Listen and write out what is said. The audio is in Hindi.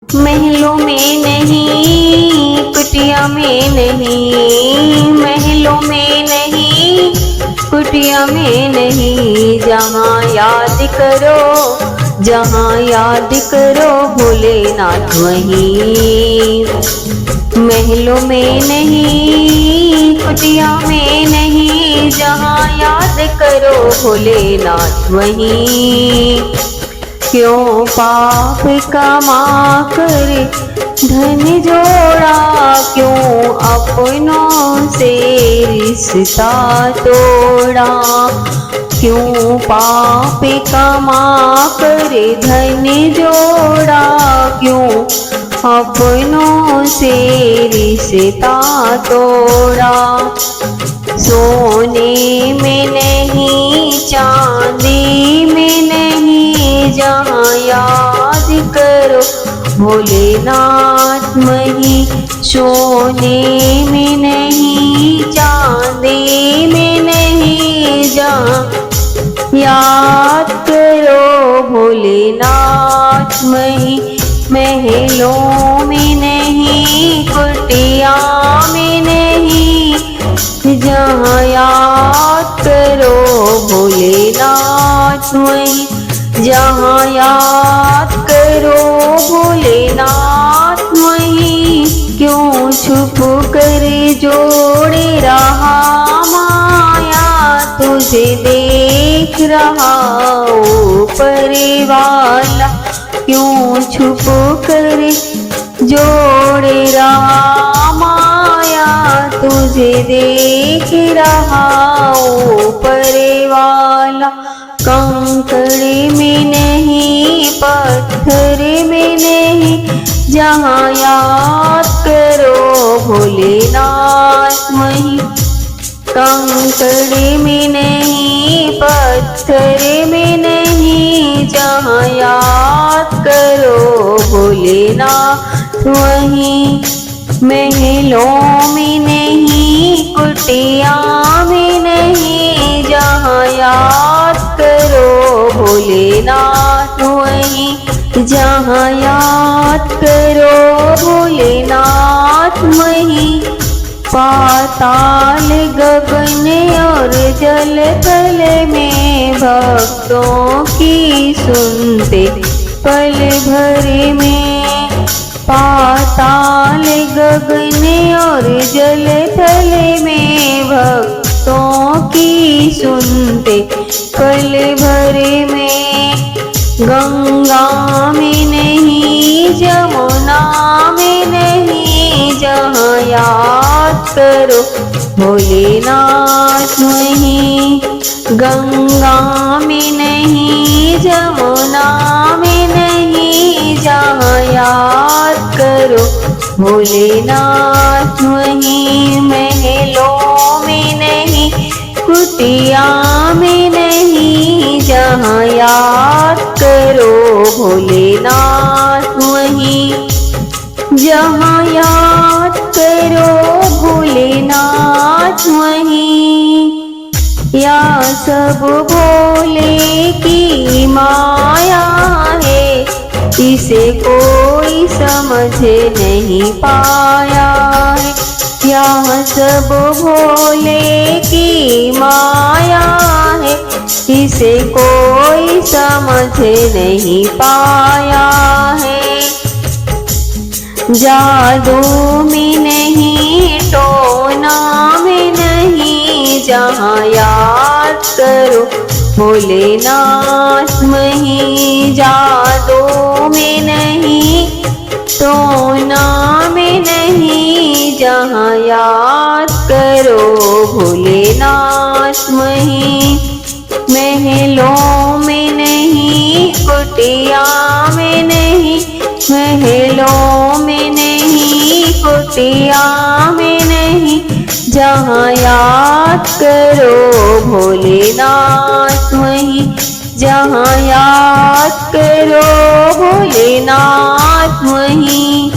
महलों में नहीं, कुटिया में नहीं, महलों में नहीं, कुटिया में नहीं, जहाँ याद करो, जहाँ याद करो भोलेनाथ वहीं। महलों में नहीं, कुटिया में नहीं, जहाँ याद करो भोलेनाथ वहीं। क्यों पाप कमा कर धन जोड़ा, क्यों अपनों से रिश्ता तोड़ा। क्यों पाप कमा कर धन जोड़ा, क्यों अपनों से रिश्ता तोड़ा। सोने में नहीं, चांदी में नहीं, जहाँ याद करो भोलेनाथ वहीं। सोने में नहीं, चांदी में नहीं, जहाँ याद करो भोलेनाथ वहीं। महलों में नहीं, कुटिया में नहीं, जहाँ याद करो भोलेनाथ वहीं। जहाँ याद करो भोलेनाथ वहीं। क्यों छुप कर जोड़े रहा माया, तुझे देख रहा ऊपर वाला। क्यों छुप कर जोड़े रहा माया, तुझे देख रहा ऊपर वाला। कंकड़ में नहीं, पत्थर में नहीं, जहाँ याद करो भोलेनाथ वहीं। कंकड़ में नहीं, पत्थर में नहीं, जहाँ याद करो भोलेनाथ वहीं। महलों में नहीं, कुटिया में नहीं, जहाँ याद करो भोलेनाथ वहीं। जहाँ याद करो भोलेनाथ वहीं। पाताल गगन और जल तल में भक्तों की सुनते पल भर में। पाताल गगन और जल तल में भक्तों की सुनते पल भर में। गंगा में नहीं, जमुना में नहीं, जहाँ याद करो भोलेनाथ वहीं। गंगा में नहीं, जमुना में नहीं, जहाँ याद करो भोलेनाथ वहीं। महलों में नहीं, कुटिया में नहीं, जहाँ याद करो भोलेनाथ वहीं। जहाँ याद करो भोलेनाथ वहीं। या सब भोले की माया है, इसे कोई समझ नहीं पाया है। यहाँ सब भोले की माया है, इसे कोई समझ नहीं पाया है। जादू में नहीं, टोना में नहीं, जहाँ याद करो भोलेनाथ वहीं। जादू में नहीं, टोना में नहीं, जहाँ याद करो भोलेनाथ वहीं। महलों में नहीं, कुटिया में नहीं, महलों में नहीं, कुटिया में नहीं, जहाँ याद करो भोलेनाथ वहीं। जहाँ याद करो भोलेनाथ वहीं।